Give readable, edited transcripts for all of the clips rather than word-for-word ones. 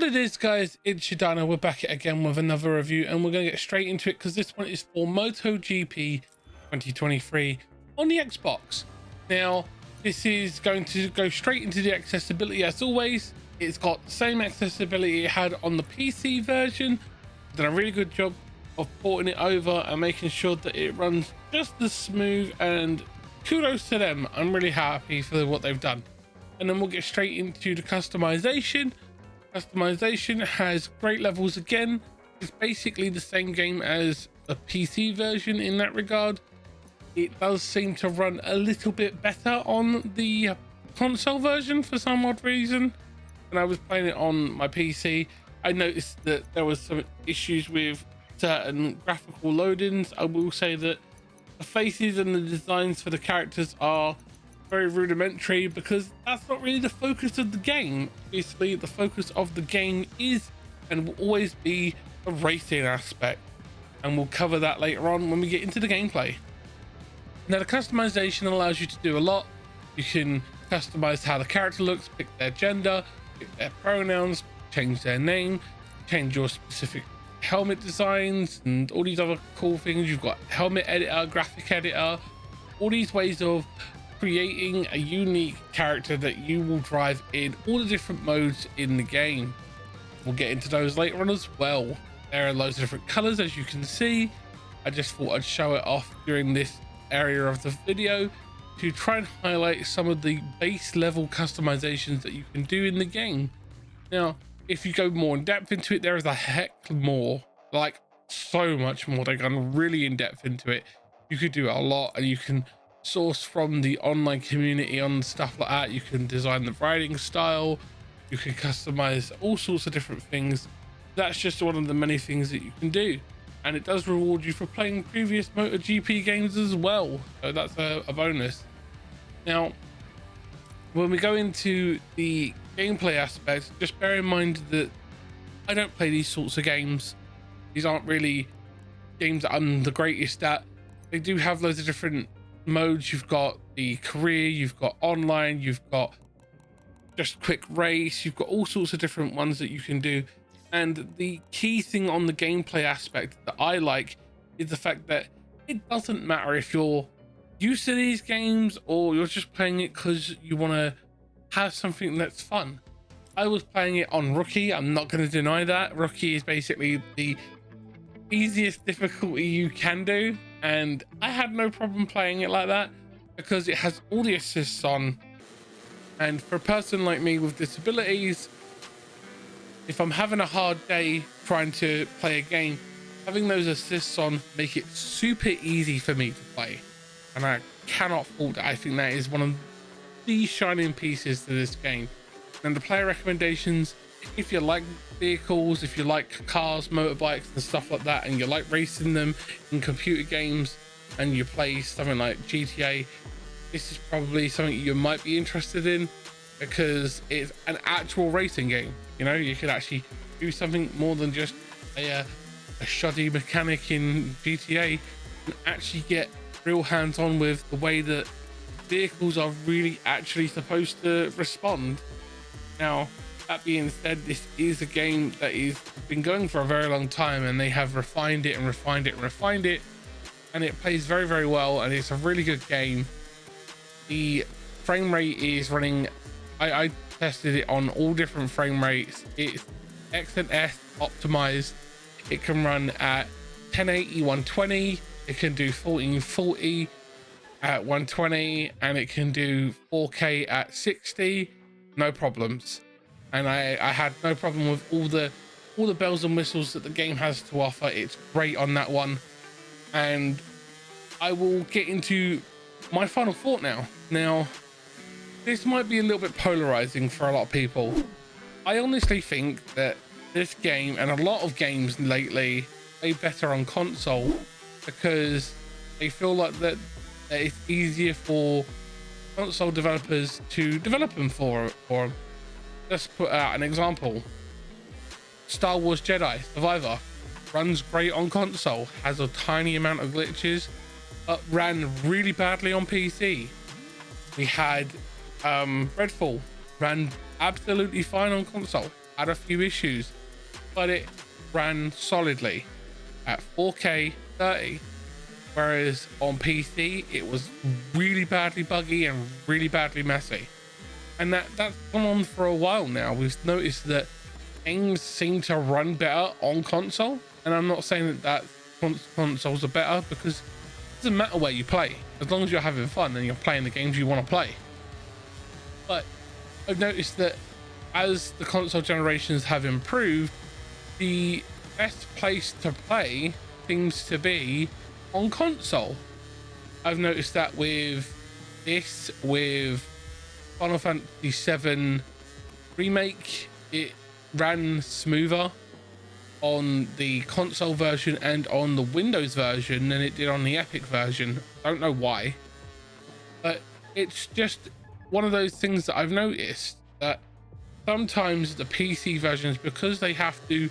What it is, guys, it's Shadana. We're back again with another review, and we're going to get straight into it because this one is for MotoGP 2023 on the Xbox. Now, this is going to go straight into the accessibility as always. It's got the same accessibility it had on the PC version. Done a really good job of porting it over and making sure that it runs just as smooth, and kudos to them. I'm really happy for what they've done. And then we'll get straight into the customization. Customization has great levels again. It's basically the same game as a PC version in that regard. It does seem to run a little bit better on the console version for some odd reason. When I was playing it on my PC, I noticed that there was some issues with certain graphical loadings. I will say that the faces and the designs for the characters are very rudimentary because that's not really the focus of the game. Obviously, the focus of the game is and will always be the racing aspect, and we'll cover that later on when we get into the gameplay. Now, the customization allows you to do a lot. You can customize how the character looks, pick their gender, pick their pronouns, change their name, change your specific helmet designs, and all these other cool things. You've got helmet editor, graphic editor, all these ways of creating a unique character that you will drive in all the different modes in the game. We'll get into those later on as well. There are loads of different colors, as you can see. I just thought I'd show it off during this area of the video to try and highlight some of the base level customizations that you can do in the game. Now, if you go more in depth into it, there is a heck more, like so much more. They've gone really in depth into it. You could do a lot, and you can source from the online community on stuff like that. You can design the riding style, you can customize all sorts of different things. That's just one of the many things that you can do, and it does reward you for playing previous MotoGP games as well, so that's a bonus. Now, when we go into the gameplay aspect, just bear in mind that I don't play these sorts of games. These aren't really games that I'm the greatest at. They do have loads of different modes. You've got the career, you've got online, you've got just quick race, you've got all sorts of different ones that you can do. And the key thing on the gameplay aspect that I like is the fact that it doesn't matter if you're used to these games or you're just playing it because you want to have something that's fun. I was playing it on Rookie. I'm not going to deny that. Rookie is basically the easiest difficulty you can do, and I had no problem playing it like that because it has all the assists on. And for a person like me with disabilities, if I'm having a hard day trying to play a game, having those assists on make it super easy for me to play, and I cannot fault it. I think that is one of the shining pieces to this game. And the player recommendations, if you like vehicles, if you like cars, motorbikes and stuff like that, and you like racing them in computer games, and you play something like GTA, this is probably something you might be interested in because it's an actual racing game. You know, you could actually do something more than just a shoddy mechanic in GTA, and actually get real hands-on with the way that vehicles are really actually supposed to respond. Now, that being said, this is a game that has been going for a very long time, and they have refined it and refined it and refined it, and it plays very, very well, and it's a really good game. The frame rate is running, I tested it on all different frame rates. It's XNS optimized. It can run at 1080 120, it can do 1440 at 120, and it can do 4K at 60, no problems. And I had no problem with all the bells and whistles that the game has to offer. It's great on that one. And I will get into my final thought now. Now, this might be a little bit polarizing for a lot of people. I honestly think that this game and a lot of games lately play better on console because they feel like that it's easier for console developers to develop them for them. Let's put out an example. Star Wars Jedi Survivor runs great on console, has a tiny amount of glitches, but ran really badly on PC. We had Redfall ran absolutely fine on console. had a few issues, but it ran solidly at 4K 30, whereas on PC it was really badly buggy and really badly messy. And that's gone on for a while now. We've noticed that games seem to run better on console, and I'm not saying that consoles are better, because it doesn't matter where you play, as long as you're having fun and you're playing the games you want to play. But I've noticed that as the console generations have improved, the best place to play seems to be on console. I've noticed that with Final Fantasy VII Remake, it ran smoother on the console version and on the Windows version than it did on the Epic version. I don't know why, but it's just one of those things that I've noticed, that sometimes the PC versions, because they have to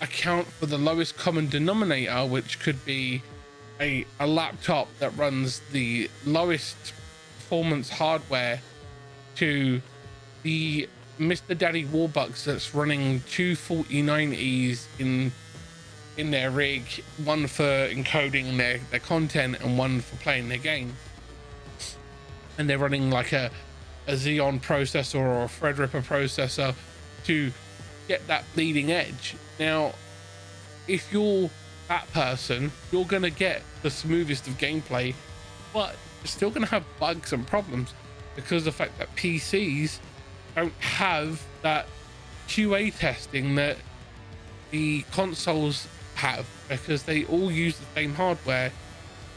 account for the lowest common denominator, which could be a laptop that runs the lowest performance hardware, to the Mr. Daddy Warbucks that's running two 4090s in their rig, one for encoding their content and one for playing their game, and they're running like a Xeon processor or a Threadripper processor to get that bleeding edge. Now, if you're that person, you're gonna get the smoothest of gameplay, but you're still gonna have bugs and problems, because of the fact that PCs don't have that QA testing that the consoles have, because they all use the same hardware,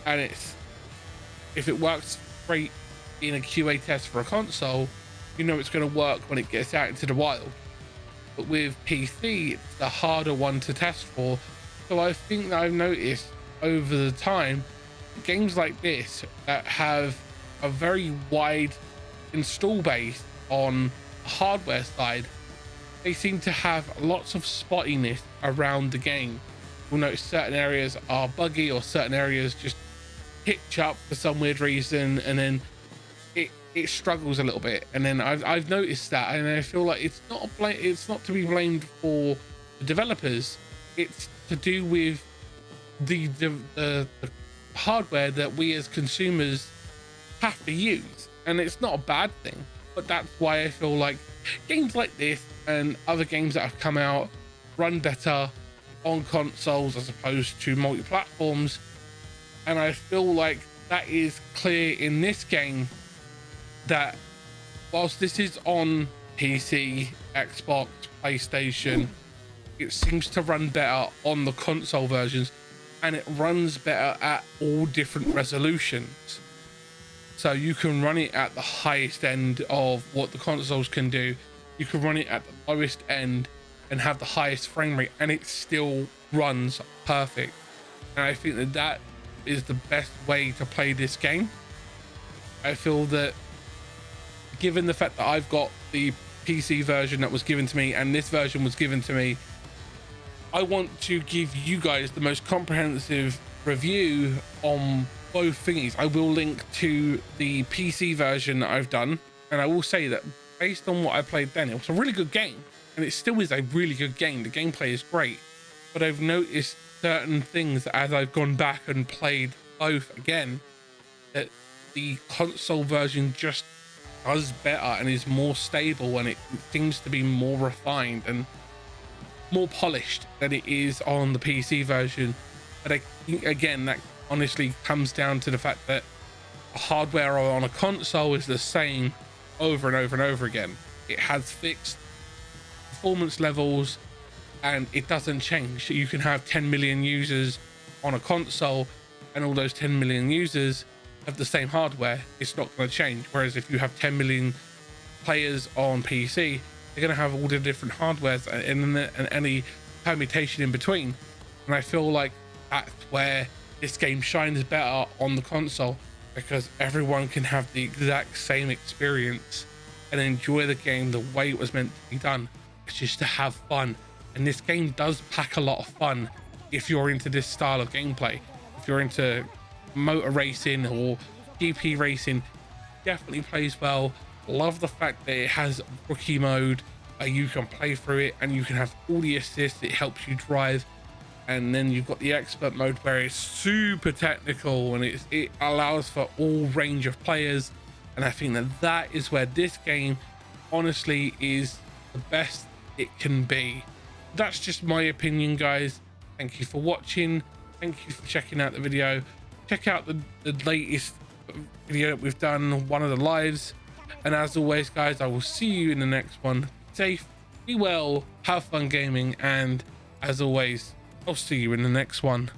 and if it works great in a QA test for a console, you know it's going to work when it gets out into the wild. But with PC, it's the harder one to test for. So I think that I've noticed over the time, games like this that have a very wide install base on the hardware side, they seem to have lots of spottiness around the game. You'll notice certain areas are buggy, or certain areas just hitch up for some weird reason, and then it struggles a little bit. And then I've noticed that, and I feel like it's not to be blamed for the developers. It's to do with the hardware that we as consumers have to use, and it's not a bad thing. But that's why I feel like games like this and other games that have come out run better on consoles as opposed to multi-platforms. And I feel like that is clear in this game, that whilst this is on PC, Xbox, PlayStation, it seems to run better on the console versions, and it runs better at all different resolutions. So you can run it at the highest end of what the consoles can do, you can run it at the lowest end and have the highest frame rate, and it still runs perfect. And I think that that is the best way to play this game. I feel that, given the fact that I've got the PC version that was given to me and this version was given to me, I want to give you guys the most comprehensive review on both thingies. I will link to the PC version that I've done, and I will say that based on what I played then, it was a really good game, and it still is a really good game. The gameplay is great, but I've noticed certain things as I've gone back and played both again, that the console version just does better and is more stable, and it seems to be more refined and more polished than it is on the PC version. But I think, again, that honestly comes down to the fact that hardware on a console is the same over and over and over again. It has fixed performance levels and it doesn't change. You can have 10 million users on a console and all those 10 million users have the same hardware. It's not going to change. Whereas if you have 10 million players on PC, they're going to have all the different hardwares and any permutation in between. And I feel like that's where this game shines better on the console, because everyone can have the exact same experience and enjoy the game the way it was meant to be done, which is to have fun. And this game does pack a lot of fun if you're into this style of gameplay. If you're into motor racing or GP racing, definitely plays well. Love the fact that it has rookie mode, You can play through it and you can have all the assists. It helps you drive. And then you've got the expert mode where it's super technical and it allows for all range of players. And I think that is where this game honestly is the best it can be. That's just my opinion, guys. Thank you for watching. Thank you for checking out the video. Check out the latest video that we've done, one of the lives. And as always, guys, I will see you in the next one. Be safe, be well, have fun gaming, and as always, I'll see you in the next one.